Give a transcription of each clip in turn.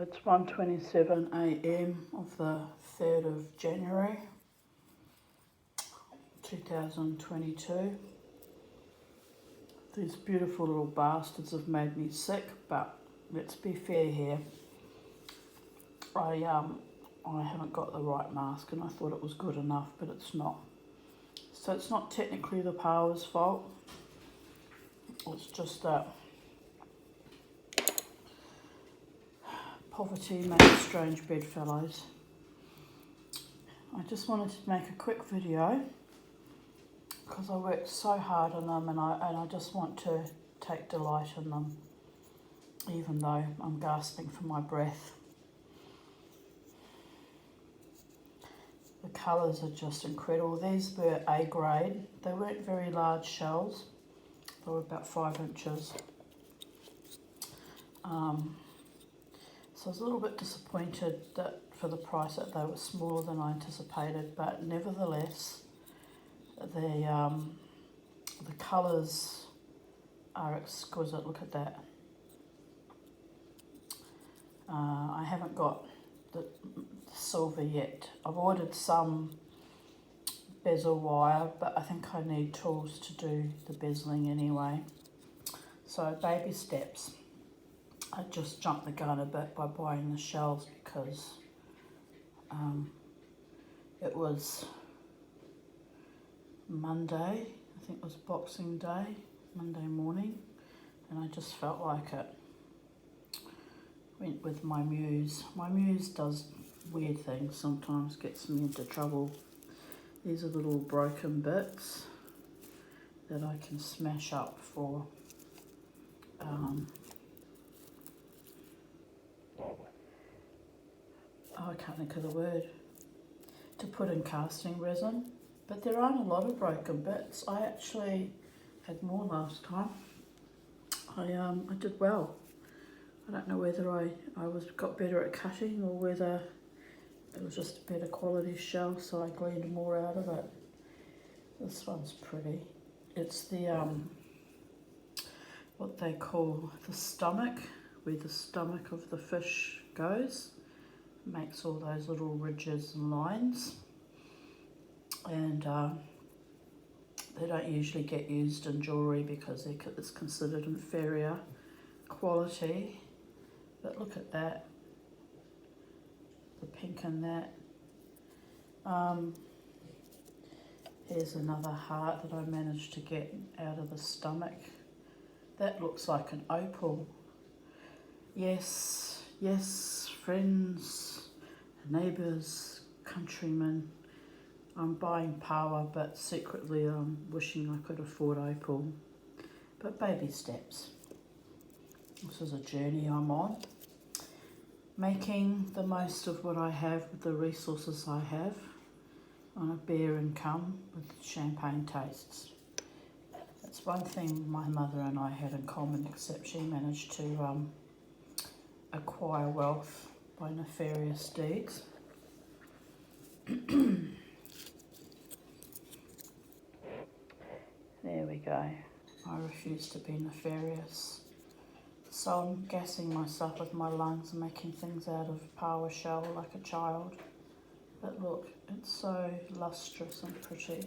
It's 1:27 a.m. of the 3rd of January 2022. These beautiful little bastards have made me sick, but let's be fair here. I haven't got the right mask and I thought it was good enough, but it's not. So it's not technically the paua's fault. It's just that poverty makes strange bedfellows. I just wanted to make a quick video because I worked so hard on them and I just want to take delight in them, even though I'm gasping for my breath. The colours are just incredible. These were A grade. They weren't very large shells. They were about 5 inches. So I was a little bit disappointed that for the price that they were smaller than I anticipated, but nevertheless, the colours are exquisite. Look at that. I haven't got the silver yet. I've ordered some bezel wire, but I think I need tools to do the bezeling anyway. So baby steps. I just jumped the gun a bit by buying the shells because it was Monday, I think it was Boxing Day, Monday morning, and I just felt like it. Went with my muse. My muse does weird things, sometimes gets me into trouble. These are little broken bits that I can smash up for I can't think of the word, to put in casting resin, but there aren't a lot of broken bits. I actually had more last time. I did well. I don't know whether I got better at cutting or whether it was just a better quality shell, so I gleaned more out of it. This one's pretty. It's the what they call the stomach, where the stomach of the fish goes. It makes all those little ridges and lines, and they don't usually get used in jewellery because it's considered inferior quality. But look at that, the pink in that. Here's another heart that I managed to get out of the stomach. That looks like an opal. Yes, yes, friends, neighbours, countrymen. I'm buying paua, but secretly I'm wishing I could afford opal. But baby steps. This is a journey I'm on, making the most of what I have with the resources I have on a bare income with champagne tastes. That's one thing my mother and I had in common, except she managed to acquire wealth by nefarious deeds. There we go. I refuse to be nefarious. So I'm gassing myself with my lungs and making things out of paua shell like a child. But look, it's so lustrous and pretty.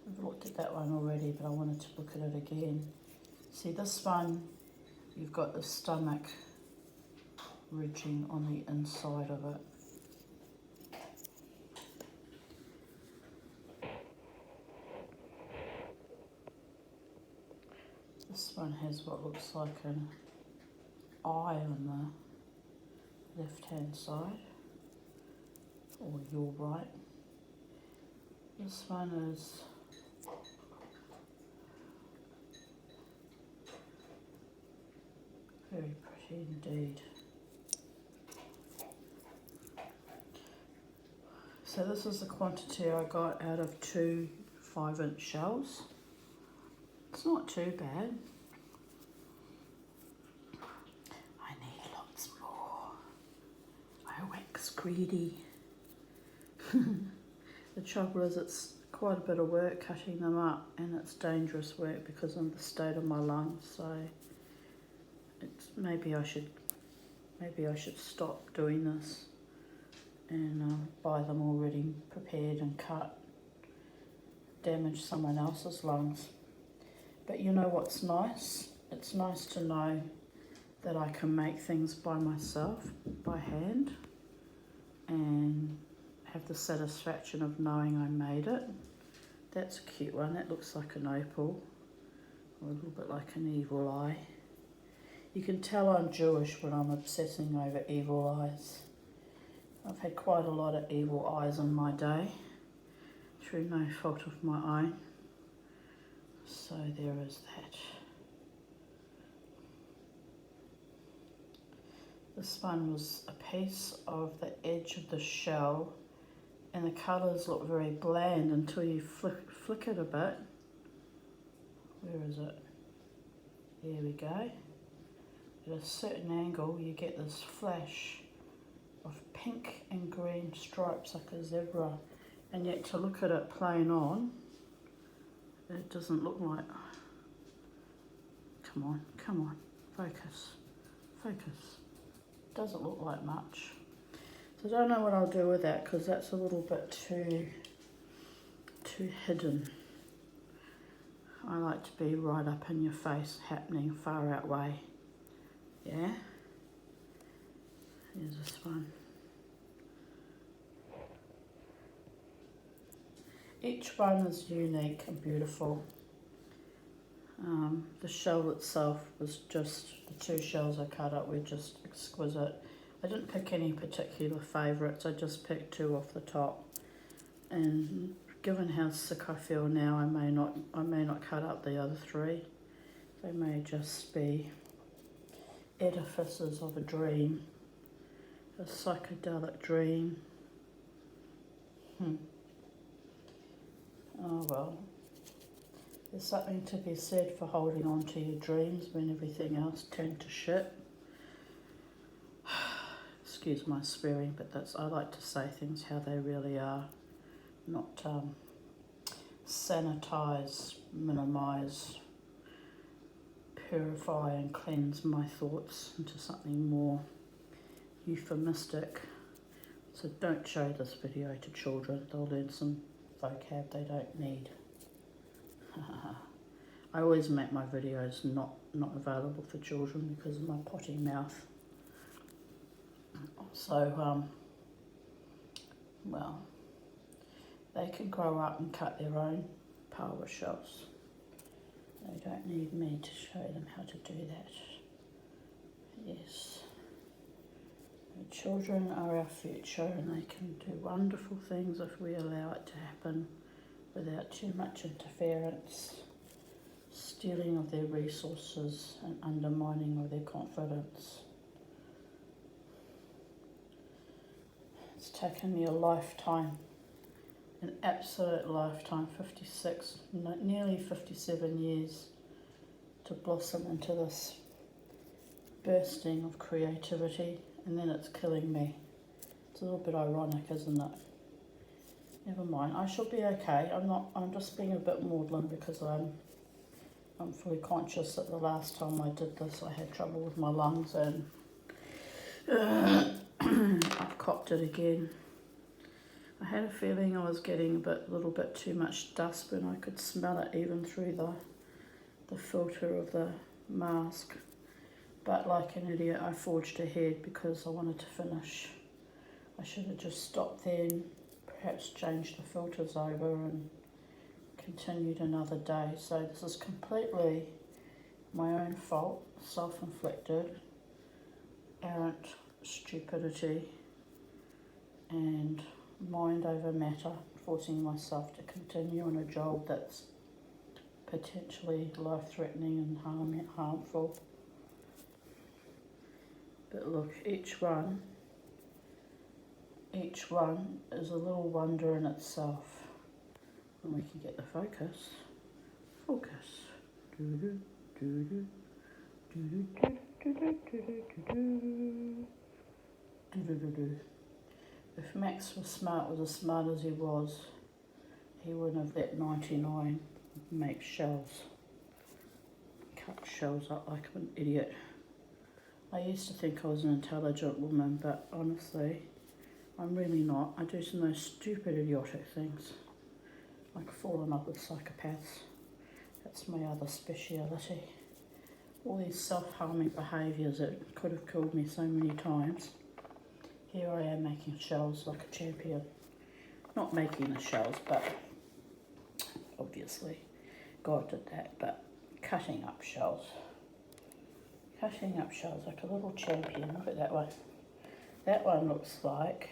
I've looked at that one already, but I wanted to look at it again. See, this one, you've got the stomach ridging on the inside of it. This one has what looks like an eye on the left-hand side, or your right. This one is very pretty indeed. So this is the quantity I got out of 2 5-inch shells. It's not too bad. I need lots more. I wax greedy. The trouble is it's quite a bit of work cutting them up, and it's dangerous work because of the state of my lungs. So maybe I should stop doing this and buy them already prepared and cut. Damage someone else's lungs. But you know what's nice? It's nice to know that I can make things by myself, by hand, and have the satisfaction of knowing I made it. That's a cute one. That looks like an opal, or a little bit like an evil eye. You can tell I'm Jewish when I'm obsessing over evil eyes. I've had quite a lot of evil eyes in my day, through no fault of my own. So there is that. This one was a piece of the edge of the shell, and the colours look very bland until you flick it a bit. Where is it? There we go. At a certain angle you get this flash of pink and green stripes like a zebra, and yet to look at it plain on, it doesn't look like. Come on, focus. Doesn't look like much. So I don't know what I'll do with that, because that's a little bit too hidden. I like to be right up in your face, happening far out way. Yeah? Here's this one. Each one is unique and beautiful. The shell itself was just, the two shells I cut up were just exquisite. I didn't pick any particular favourites, I just picked two off the top. And given how sick I feel now, I may not cut up the other three. They may just be edifices of a dream, a psychedelic dream. Oh well. There's something to be said for holding on to your dreams when everything else turned to shit. Excuse my swearing, but I like to say things how they really are, not sanitize, minimise, purify and cleanse my thoughts into something more euphemistic. So don't show this video to children, they'll learn some vocab they don't need. I always make my videos not available for children because of my potty mouth. So, well, they can grow up and cut their own paua shells. They don't need me to show them how to do that. Yes. The children are our future, and they can do wonderful things if we allow it to happen without too much interference, stealing of their resources and undermining of their confidence. It's taken me a lifetime, an absolute lifetime, 56, nearly 57 years to blossom into this bursting of creativity, and then it's killing me. It's a little bit ironic, isn't it? Never mind, I shall be okay. I'm just being a bit maudlin because I'm fully conscious that the last time I did this I had trouble with my lungs, and I've copped it again. I had a feeling I was getting a little bit too much dust when I could smell it even through the filter of the mask. But like an idiot, I forged ahead because I wanted to finish. I should have just stopped then, perhaps changed the filters over and continued another day. So this is completely my own fault, self-inflicted, errant stupidity and mind over matter, forcing myself to continue on a job that's potentially life-threatening and harmful. But look, each one is a little wonder in itself. And we can get the focus. If Max was as smart as he was, be one of that 99 make shells. Cut shells up like an idiot. I used to think I was an intelligent woman, but honestly, I'm really not. I do some of those stupid, idiotic things, like fall in love with psychopaths. That's my other speciality. All these self-harming behaviours that could have killed me so many times. Here I am making shells like a champion. Not making the shells, but obviously God did that, but cutting up shells. Cutting up shells like a little champion. Look at that one. That one looks like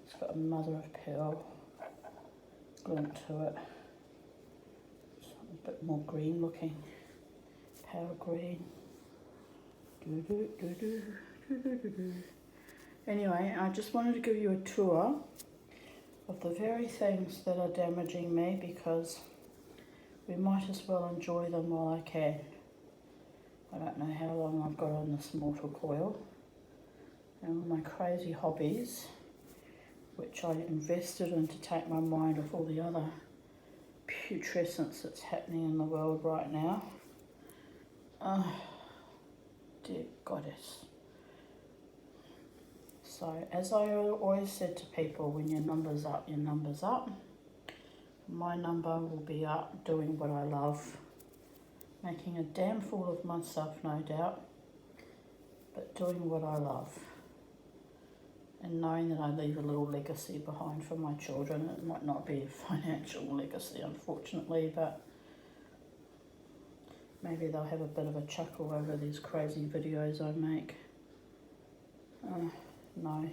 it's got a mother of pearl glint to it. Something a bit more green looking. Pale green. Anyway, I just wanted to give you a tour of the very things that are damaging me, because we might as well enjoy them while I can. I don't know how long I've got on this mortal coil. And all my crazy hobbies, which I invested in to take my mind off all the other putrescence that's happening in the world right now. Oh, dear goddess. So, as I always said to people, when your number's up, your number's up. My number will be up doing what I love. Making a damn fool of myself, no doubt, but doing what I love. And knowing that I leave a little legacy behind for my children. It might not be a financial legacy, unfortunately, but maybe they'll have a bit of a chuckle over these crazy videos I make. No,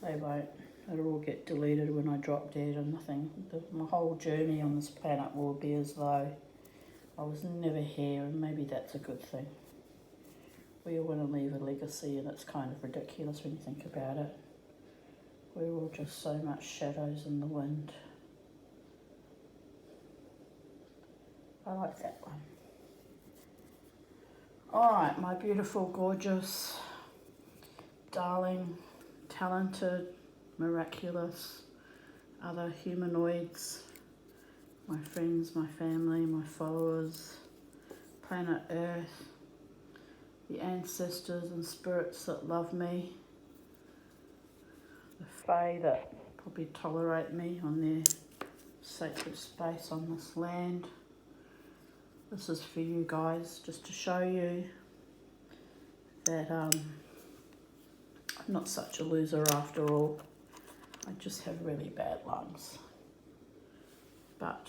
they won't. It'll all get deleted when I drop dead and nothing. My whole journey on this planet will be as though I was never here, and maybe that's a good thing. We all want to leave a legacy, and it's kind of ridiculous when you think about it. We're all just so much shadows in the wind. I like that one. Alright, my beautiful, gorgeous, darling, talented, miraculous, other humanoids, my friends, my family, my followers, planet Earth, the ancestors and spirits that love me, the fae that probably tolerate me on their sacred space on this land. This is for you guys, just to show you that I'm not such a loser after all. I just have really bad lungs. But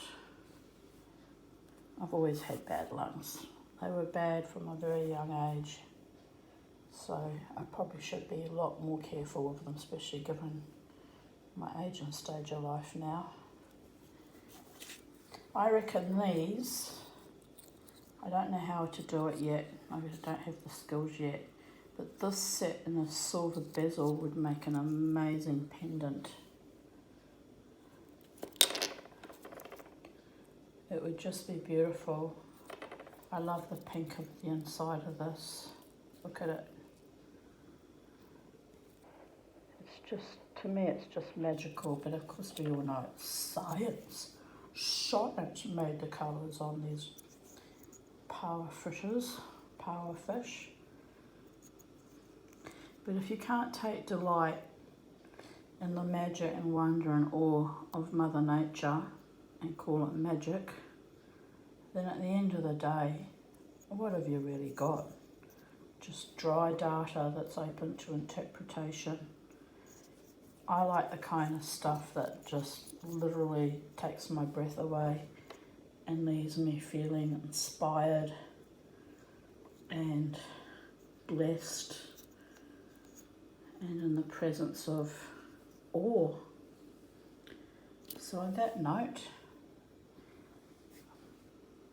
I've always had bad lungs. They were bad from a very young age. So I probably should be a lot more careful of them, especially given my age and stage of life now. I reckon these, I don't know how to do it yet. I don't have the skills yet. But this set in a silver bezel would make an amazing pendant. It would just be beautiful. I love the pink of the inside of this. Look at it. It's just, to me, it's just magical, but of course we all know it's science. Science made the colours on these paua fish. But if you can't take delight in the magic and wonder and awe of Mother Nature and call it magic, then at the end of the day, what have you really got? Just dry data that's open to interpretation. I like the kind of stuff that just literally takes my breath away and leaves me feeling inspired and blessed and in the presence of awe. So on that note,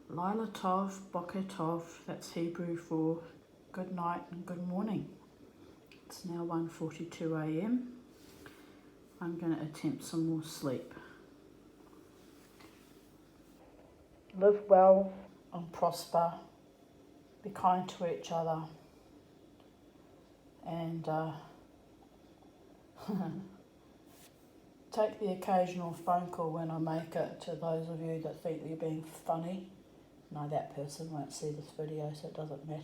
Laila Tov, Boker Tov, that's Hebrew for good night and good morning. It's now 1:42 a.m. I'm going to attempt some more sleep. Live well and prosper. Be kind to each other. And take the occasional phone call when I make it to those of you that think you're being funny. No, that person won't see this video, so it doesn't matter.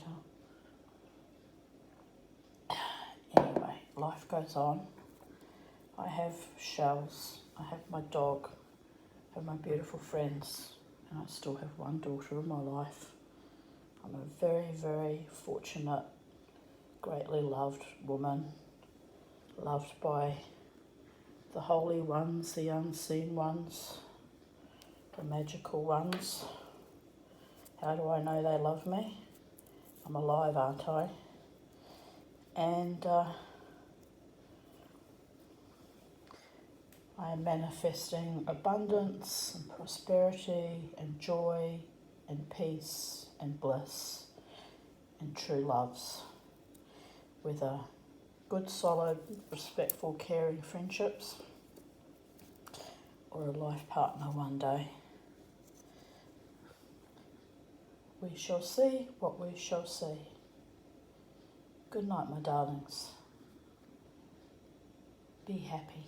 Anyway, life goes on. I have shells, I have my dog, I have my beautiful friends, and I still have one daughter in my life. I'm a very, very fortunate, greatly loved woman, loved by the holy ones, the unseen ones, the magical ones. How do I know they love me? I'm alive, aren't I? And I am manifesting abundance and prosperity and joy and peace and bliss and true loves with a good, solid, respectful, caring friendships or a life partner one day. We shall see what we shall see. Good night, my darlings. Be happy.